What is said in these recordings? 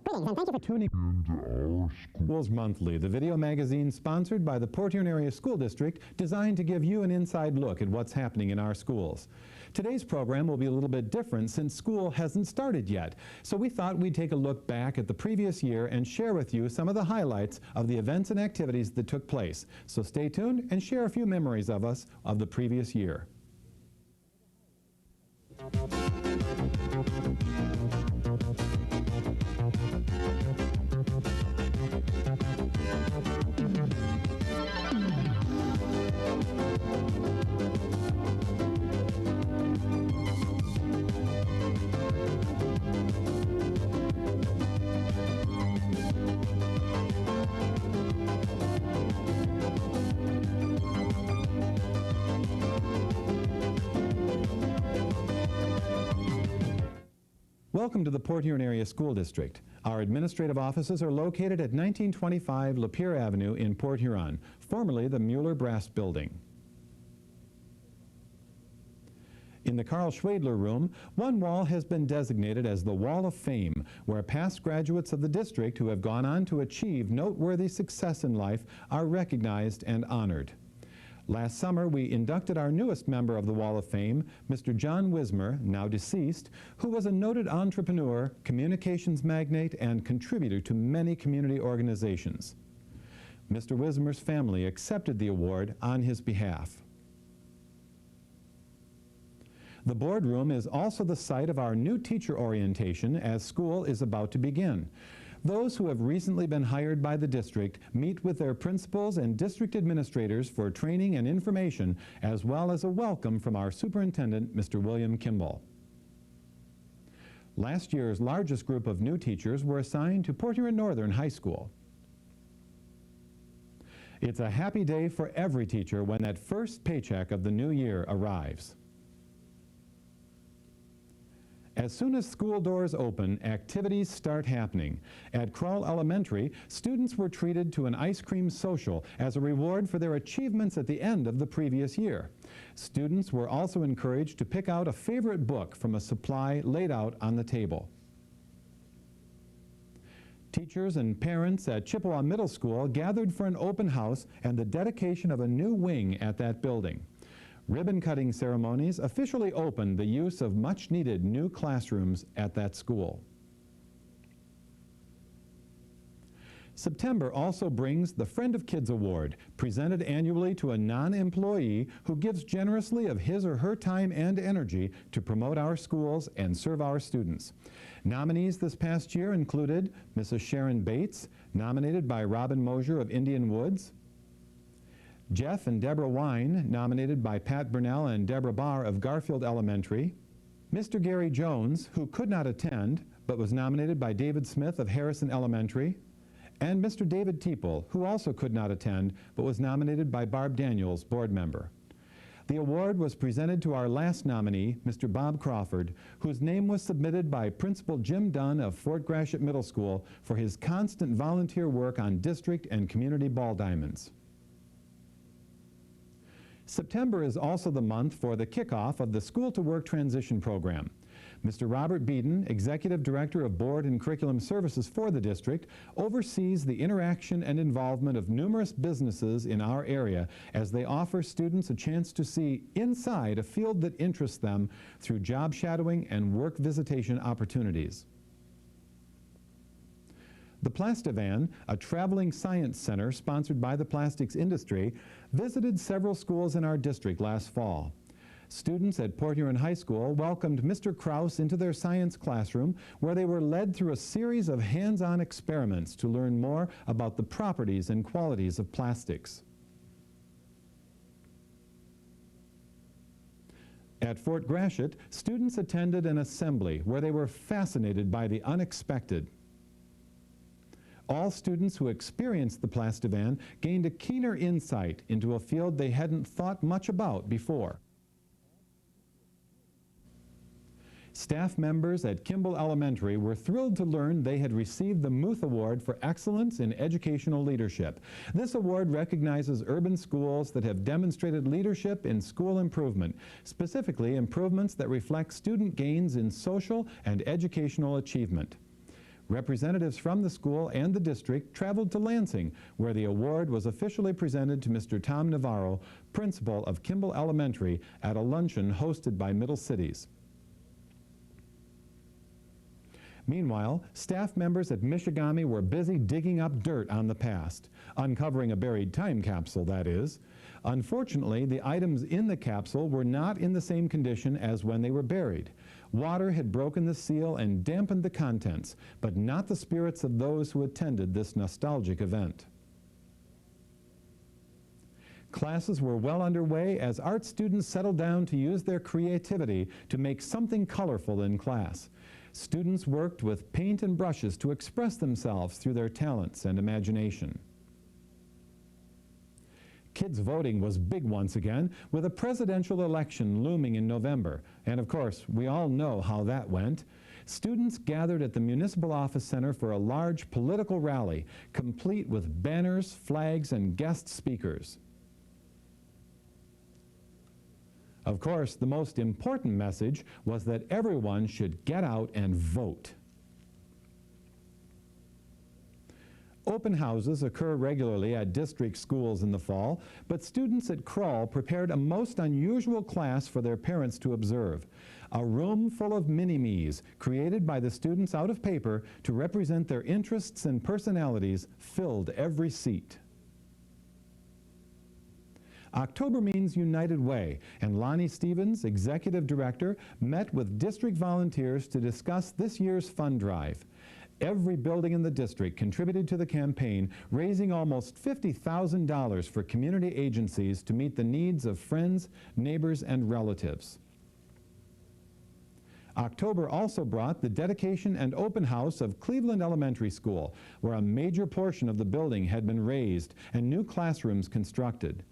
Greetings and thank you for tuning into our Schools Monthly, the video magazine sponsored by the Port Huron Area School District, designed to give you an inside look at what's happening in our schools. Today's program will be a little bit different since school hasn't started yet, so we thought we'd take a look back at the previous year and share with you some of the highlights of the events and activities that took place. So stay tuned and share a few memories of us of the previous year. Welcome to the Port Huron Area School District. Our administrative offices are located at 1925 Lapeer Avenue in Port Huron, formerly the Mueller Brass Building. In the Carl Schwedler Room, one wall has been designated as the Wall of Fame, where past graduates of the district who have gone on to achieve noteworthy success in life are recognized and honored. Last summer, we inducted our newest member of the Wall of Fame, Mr. John Wismer, now deceased, who was a noted entrepreneur, communications magnate, and contributor to many community organizations. Mr. Wismer's family accepted the award on his behalf. The boardroom is also the site of our new teacher orientation as school is about to begin. Those who have recently been hired by the district meet with their principals and district administrators for training and information, as well as a welcome from our superintendent, Mr. William Kimball. Last year's largest group of new teachers were assigned to Port Huron Northern High School. It's a happy day for every teacher when that first paycheck of the new year arrives. As soon as school doors open, activities start happening. At Kroll Elementary, students were treated to an ice cream social as a reward for their achievements at the end of the previous year. Students were also encouraged to pick out a favorite book from a supply laid out on the table. Teachers and parents at Chippewa Middle School gathered for an open house and the dedication of a new wing at that building. Ribbon-cutting ceremonies officially opened the use of much-needed new classrooms at that school. September also brings the Friend of Kids Award, presented annually to a non-employee who gives generously of his or her time and energy to promote our schools and serve our students. Nominees this past year included Mrs. Sharon Bates, nominated by Robin Mosier of Indian Woods, Jeff and Deborah Wine, nominated by Pat Burnell and Deborah Barr of Garfield Elementary, Mr. Gary Jones, who could not attend, but was nominated by David Smith of Harrison Elementary, and Mr. David Teeple, who also could not attend, but was nominated by Barb Daniels, board member. The award was presented to our last nominee, Mr. Bob Crawford, whose name was submitted by Principal Jim Dunn of Fort Gratiot Middle School for his constant volunteer work on district and community ball diamonds. September is also the month for the kickoff of the School to Work Transition Program. Mr. Robert Beeden, Executive Director of Board and Curriculum Services for the district, oversees the interaction and involvement of numerous businesses in our area as they offer students a chance to see inside a field that interests them through job shadowing and work visitation opportunities. The Plastivan, a traveling science center sponsored by the plastics industry, visited several schools in our district last fall. Students at Port Huron High School welcomed Mr. Krause into their science classroom, where they were led through a series of hands-on experiments to learn more about the properties and qualities of plastics. At Fort Gratiot, students attended an assembly where they were fascinated by the unexpected. All students who experienced the Plastivan gained a keener insight into a field they hadn't thought much about before. Staff members at Kimball Elementary were thrilled to learn they had received the Muth Award for Excellence in Educational Leadership. This award recognizes urban schools that have demonstrated leadership in school improvement, specifically improvements that reflect student gains in social and educational achievement. Representatives from the school and the district traveled to Lansing, where the award was officially presented to Mr. Tom Navarro, principal of Kimball Elementary, at a luncheon hosted by Middle Cities. Meanwhile, staff members at Michigami were busy digging up dirt on the past, uncovering a buried time capsule, that is. Unfortunately, the items in the capsule were not in the same condition as when they were buried. Water had broken the seal and dampened the contents, but not the spirits of those who attended this nostalgic event. Classes were well underway as art students settled down to use their creativity to make something colorful in class. Students worked with paint and brushes to express themselves through their talents and imagination. Kids voting was big once again, with a presidential election looming in November. And of course, we all know how that went. Students gathered at the Municipal Office Center for a large political rally, complete with banners, flags, and guest speakers. Of course, the most important message was that everyone should get out and vote. Open houses occur regularly at district schools in the fall, but students at Kroll prepared a most unusual class for their parents to observe. A room full of mini-me's created by the students out of paper to represent their interests and personalities filled every seat. October means United Way, and Lonnie Stevens, executive director, met with district volunteers to discuss this year's fund drive. Every building in the district contributed to the campaign, raising almost $50,000 for community agencies to meet the needs of friends, neighbors, and relatives. October also brought the dedication and open house of Cleveland Elementary School, where a major portion of the building had been raised and new classrooms constructed.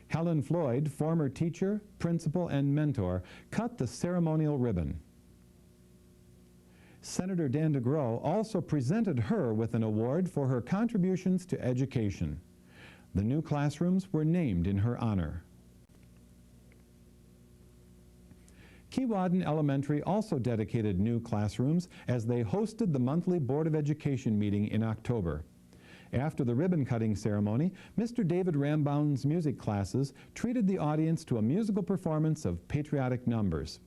Helen Floyd, former teacher, principal, and mentor, cut the ceremonial ribbon. Senator Dan DeGrow also presented her with an award for her contributions to education. The new classrooms were named in her honor. Keewatin Elementary also dedicated new classrooms as they hosted the monthly Board of Education meeting in October. After the ribbon-cutting ceremony, Mr. David Rambound's music classes treated the audience to a musical performance of patriotic numbers.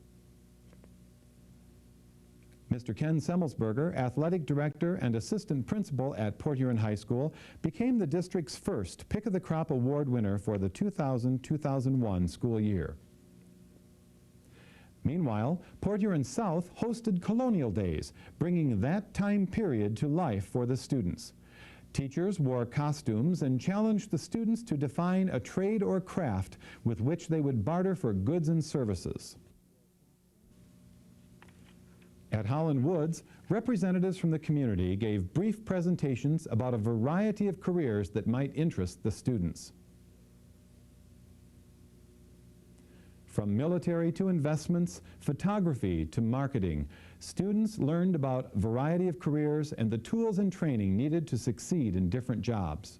Mr. Ken Semmelsberger, athletic director and assistant principal at Port Huron High School, became the district's first Pick of the Crop Award winner for the 2000-2001 school year. Meanwhile, Port Huron South hosted Colonial Days, bringing that time period to life for the students. Teachers wore costumes and challenged the students to define a trade or craft with which they would barter for goods and services. At Holland Woods, representatives from the community gave brief presentations about a variety of careers that might interest the students. From military to investments, photography to marketing, students learned about a variety of careers and the tools and training needed to succeed in different jobs.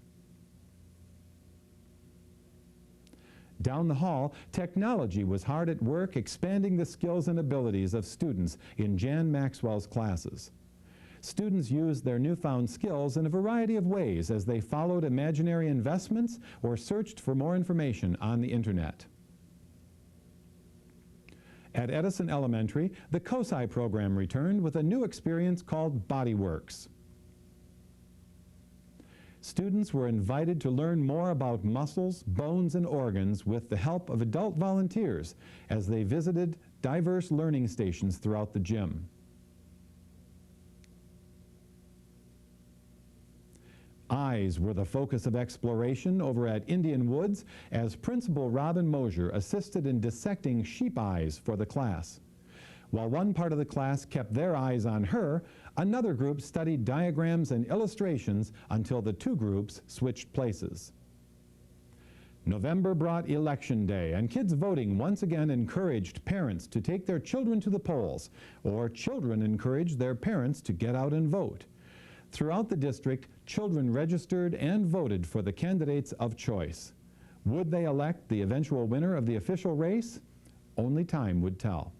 Down the hall, technology was hard at work expanding the skills and abilities of students in Jan Maxwell's classes. Students used their newfound skills in a variety of ways as they followed imaginary investments or searched for more information on the internet. At Edison Elementary, the COSI program returned with a new experience called BodyWorks. Students were invited to learn more about muscles, bones, and organs with the help of adult volunteers as they visited diverse learning stations throughout the gym. Eyes were the focus of exploration over at Indian Woods as Principal Robin Mosier assisted in dissecting sheep eyes for the class. While one part of the class kept their eyes on her, another group studied diagrams and illustrations until the two groups switched places. November brought Election Day, and kids voting once again encouraged parents to take their children to the polls, or children encouraged their parents to get out and vote. Throughout the district, children registered and voted for the candidates of choice. Would they elect the eventual winner of the official race? Only time would tell.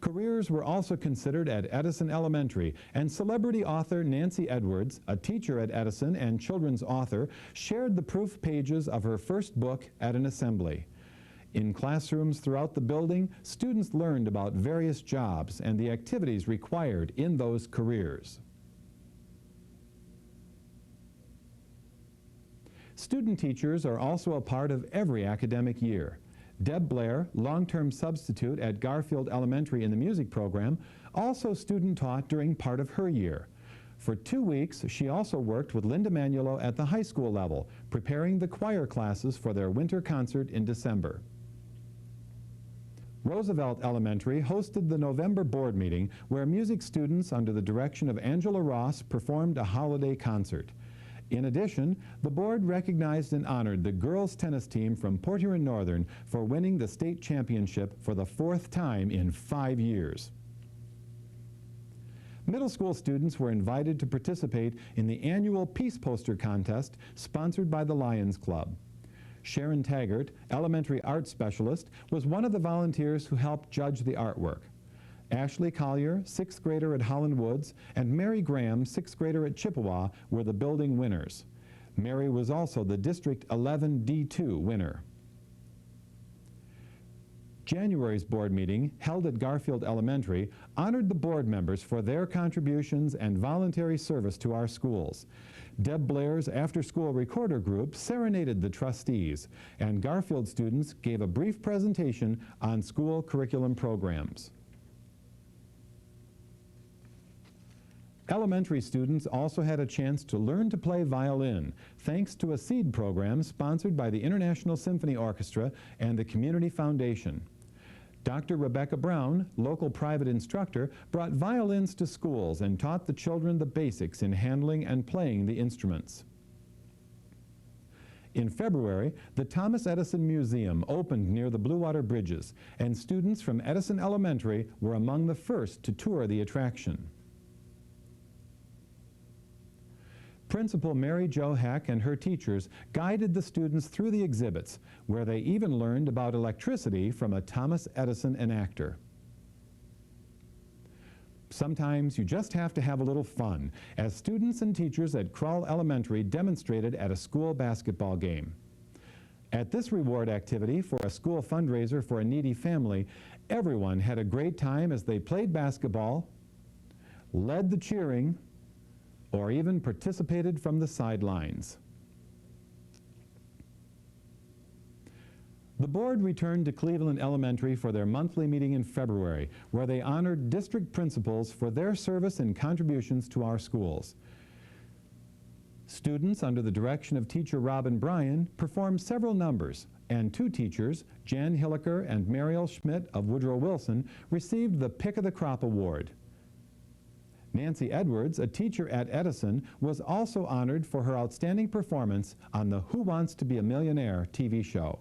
Careers were also considered at Edison Elementary, and celebrity author Nancy Edwards, a teacher at Edison and children's author, shared the proof pages of her first book at an assembly. In classrooms throughout the building, students learned about various jobs and the activities required in those careers. Student teachers are also a part of every academic year. Deb Blair, long-term substitute at Garfield Elementary in the music program, also student taught during part of her year. For 2 weeks, she also worked with Linda Manuelo at the high school level, preparing the choir classes for their winter concert in December. Roosevelt Elementary hosted the November board meeting where music students under the direction of Angela Ross performed a holiday concert. In addition, the board recognized and honored the girls' tennis team from Port Huron Northern for winning the state championship for the 4th time in 5 years. Middle school students were invited to participate in the annual Peace Poster Contest sponsored by the Lions Club. Sharon Taggart, elementary art specialist, was one of the volunteers who helped judge the artwork. Ashley Collier, 6th grader at Holland Woods, and Mary Graham, 6th grader at Chippewa, were the building winners. Mary was also the District 11 D2 winner. January's board meeting, held at Garfield Elementary, honored the board members for their contributions and voluntary service to our schools. Deb Blair's after-school recorder group serenaded the trustees, and Garfield students gave a brief presentation on school curriculum programs. Elementary students also had a chance to learn to play violin, thanks to a seed program sponsored by the International Symphony Orchestra and the Community Foundation. Dr. Rebecca Brown, local private instructor, brought violins to schools and taught the children the basics in handling and playing the instruments. In February, the Thomas Edison Museum opened near the Blue Water Bridges, and students from Edison Elementary were among the first to tour the attraction. Principal Mary Jo Heck and her teachers guided the students through the exhibits, where they even learned about electricity from a Thomas Edison enactor. Sometimes you just have to have a little fun, as students and teachers at Krull Elementary demonstrated at a school basketball game. At this reward activity for a school fundraiser for a needy family, everyone had a great time as they played basketball, led the cheering, or even participated from the sidelines. The board returned to Cleveland Elementary for their monthly meeting in February, where they honored district principals for their service and contributions to our schools. Students, under the direction of teacher Robin Bryan, performed several numbers, and 2 teachers, Jan Hilliker and Mariel Schmidt of Woodrow Wilson, received the Pick of the Crop Award. Nancy Edwards, a teacher at Edison, was also honored for her outstanding performance on the Who Wants to Be a Millionaire TV show.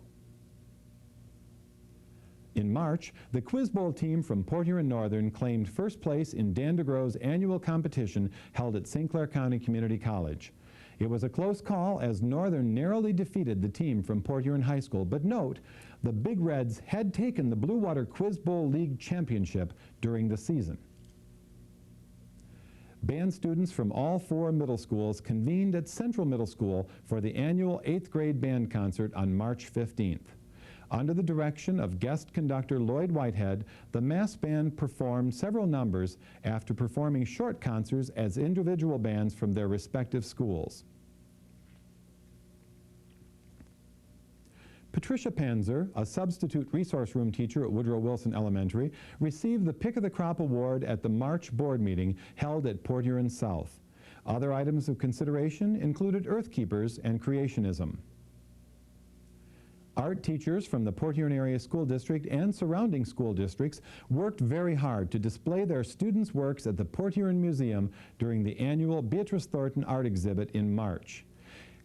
In March, the Quiz Bowl team from Port Huron Northern claimed first place in Dan DeGro's annual competition held at St. Clair County Community College. It was a close call as Northern narrowly defeated the team from Port Huron High School, but note, the Big Reds had taken the Blue Water Quiz Bowl League championship during the season. Band students from all 4 middle schools convened at Central Middle School for the annual 8th grade band concert on March 15th. Under the direction of guest conductor Lloyd Whitehead, the mass band performed several numbers after performing short concerts as individual bands from their respective schools. Patricia Panzer, a substitute resource room teacher at Woodrow Wilson Elementary, received the Pick of the Crop Award at the March board meeting held at Port Huron South. Other items of consideration included Earthkeepers and Creationism. Art teachers from the Port Huron Area School District and surrounding school districts worked very hard to display their students' works at the Port Huron Museum during the annual Beatrice Thornton art exhibit in March.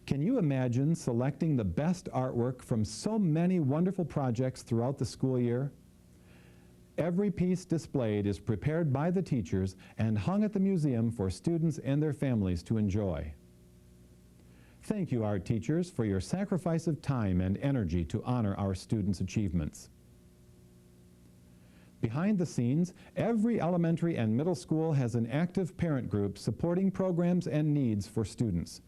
Can you imagine selecting the best artwork from so many wonderful projects throughout the school year? Every piece displayed is prepared by the teachers and hung at the museum for students and their families to enjoy. Thank you, art teachers, for your sacrifice of time and energy to honor our students' achievements. Behind the scenes, every elementary and middle school has an active parent group supporting programs and needs for students.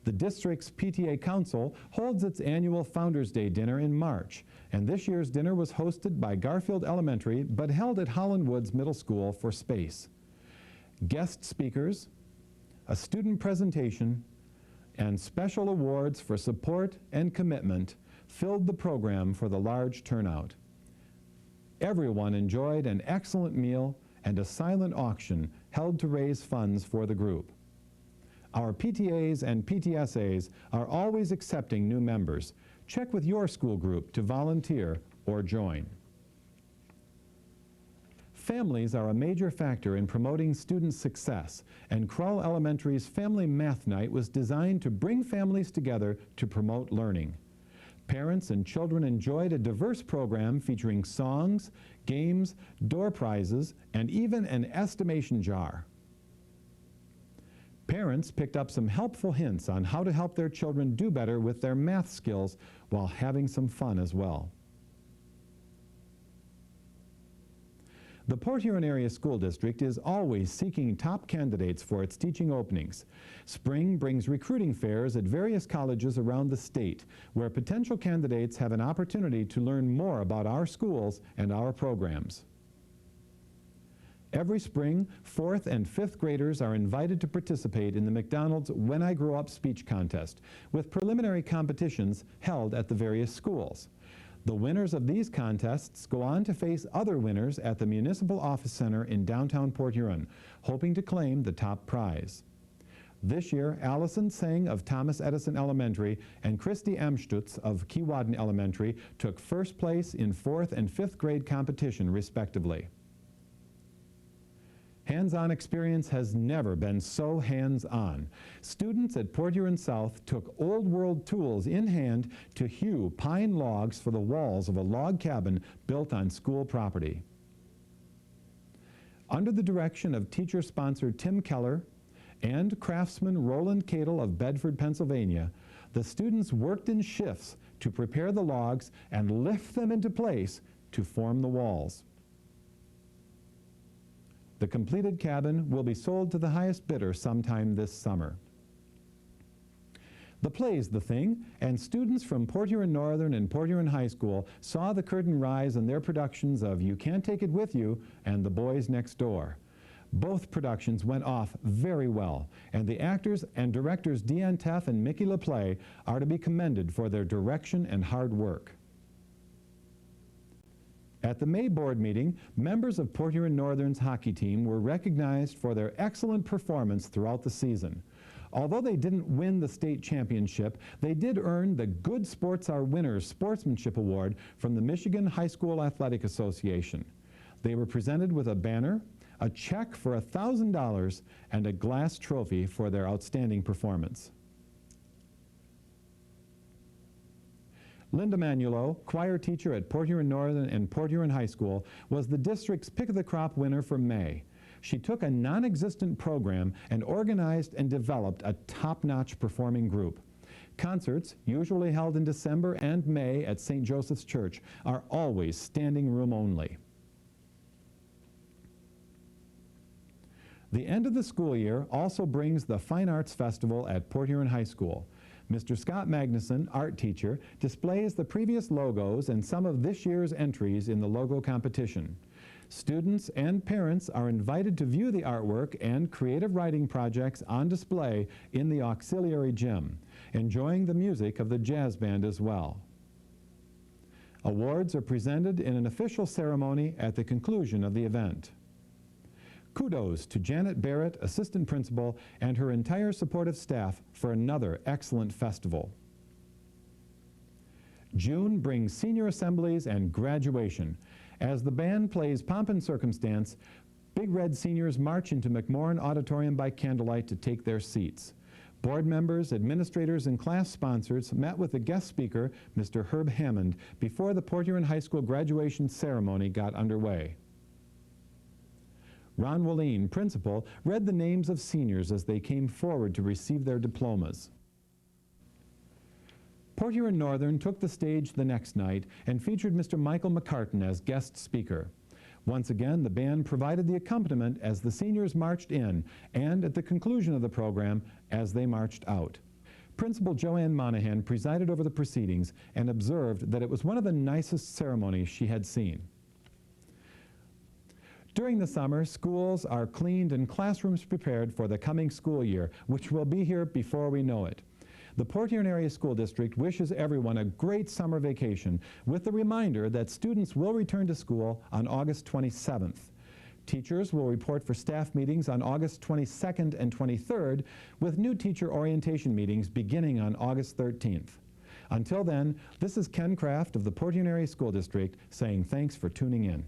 The district's PTA Council holds its annual Founders Day dinner in March, and this year's dinner was hosted by Garfield Elementary but held at Holland Woods Middle School for space. Guest speakers, a student presentation, and special awards for support and commitment filled the program for the large turnout. Everyone enjoyed an excellent meal and a silent auction held to raise funds for the group. Our PTAs and PTSAs are always accepting new members. Check with your school group to volunteer or join. Families are a major factor in promoting student success, and Krull Elementary's Family Math Night was designed to bring families together to promote learning. Parents and children enjoyed a diverse program featuring songs, games, door prizes, and even an estimation jar. Parents picked up some helpful hints on how to help their children do better with their math skills while having some fun as well. The Port Huron Area School District is always seeking top candidates for its teaching openings. Spring brings recruiting fairs at various colleges around the state, where potential candidates have an opportunity to learn more about our schools and our programs. Every spring, 4th and 5th graders are invited to participate in the McDonald's When I Grow Up speech contest, with preliminary competitions held at the various schools. The winners of these contests go on to face other winners at the Municipal Office Center in downtown Port Huron, hoping to claim the top prize. This year, Allison Sang of Thomas Edison Elementary and Christy Amstutz of Keewatin Elementary took first place in 4th and 5th grade competition, respectively. Hands-on experience has never been so hands-on. Students at Port Huron South took old world tools in hand to hew pine logs for the walls of a log cabin built on school property. Under the direction of teacher-sponsor Tim Keller and craftsman Roland Cadle of Bedford, Pennsylvania, the students worked in shifts to prepare the logs and lift them into place to form the walls. The completed cabin will be sold to the highest bidder sometime this summer. The play's the thing, and students from Port Huron Northern and Port Huron High School saw the curtain rise in their productions of You Can't Take It With You and The Boys Next Door. Both productions went off very well, and the actors and directors Deanne Teff and Mickey LaPlay are to be commended for their direction and hard work. At the May board meeting, members of Port Huron Northern's hockey team were recognized for their excellent performance throughout the season. Although they didn't win the state championship, they did earn the Good Sports Are Winners Sportsmanship Award from the Michigan High School Athletic Association. They were presented with a banner, a check for $1,000, and a glass trophy for their outstanding performance. Linda Manulo, choir teacher at Port Huron Northern and Port Huron High School, was the district's Pick of the Crop winner for May. She took a non-existent program and organized and developed a top-notch performing group. Concerts, usually held in December and May at St. Joseph's Church, are always standing room only. The end of the school year also brings the Fine Arts Festival at Port Huron High School. Mr. Scott Magnuson, art teacher, displays the previous logos and some of this year's entries in the logo competition. Students and parents are invited to view the artwork and creative writing projects on display in the auxiliary gym, enjoying the music of the jazz band as well. Awards are presented in an official ceremony at the conclusion of the event. Kudos to Janet Barrett, assistant principal, and her entire supportive staff for another excellent festival. June brings senior assemblies and graduation. As the band plays Pomp and Circumstance, Big Red seniors march into McMorran Auditorium by candlelight to take their seats. Board members, administrators, and class sponsors met with the guest speaker, Mr. Herb Hammond, before the Port Huron High School graduation ceremony got underway. Ron Willeen, principal, read the names of seniors as they came forward to receive their diplomas. Port Huron Northern took the stage the next night and featured Mr. Michael McCartan as guest speaker. Once again, the band provided the accompaniment as the seniors marched in and at the conclusion of the program as they marched out. Principal Joanne Monahan presided over the proceedings and observed that it was one of the nicest ceremonies she had seen. During the summer, schools are cleaned and classrooms prepared for the coming school year, which will be here before we know it. The Port Huron Area School District wishes everyone a great summer vacation, with the reminder that students will return to school on August 27th. Teachers will report for staff meetings on August 22nd and 23rd, with new teacher orientation meetings beginning on August 13th. Until then, this is Ken Kraft of the Port Huron Area School District saying thanks for tuning in.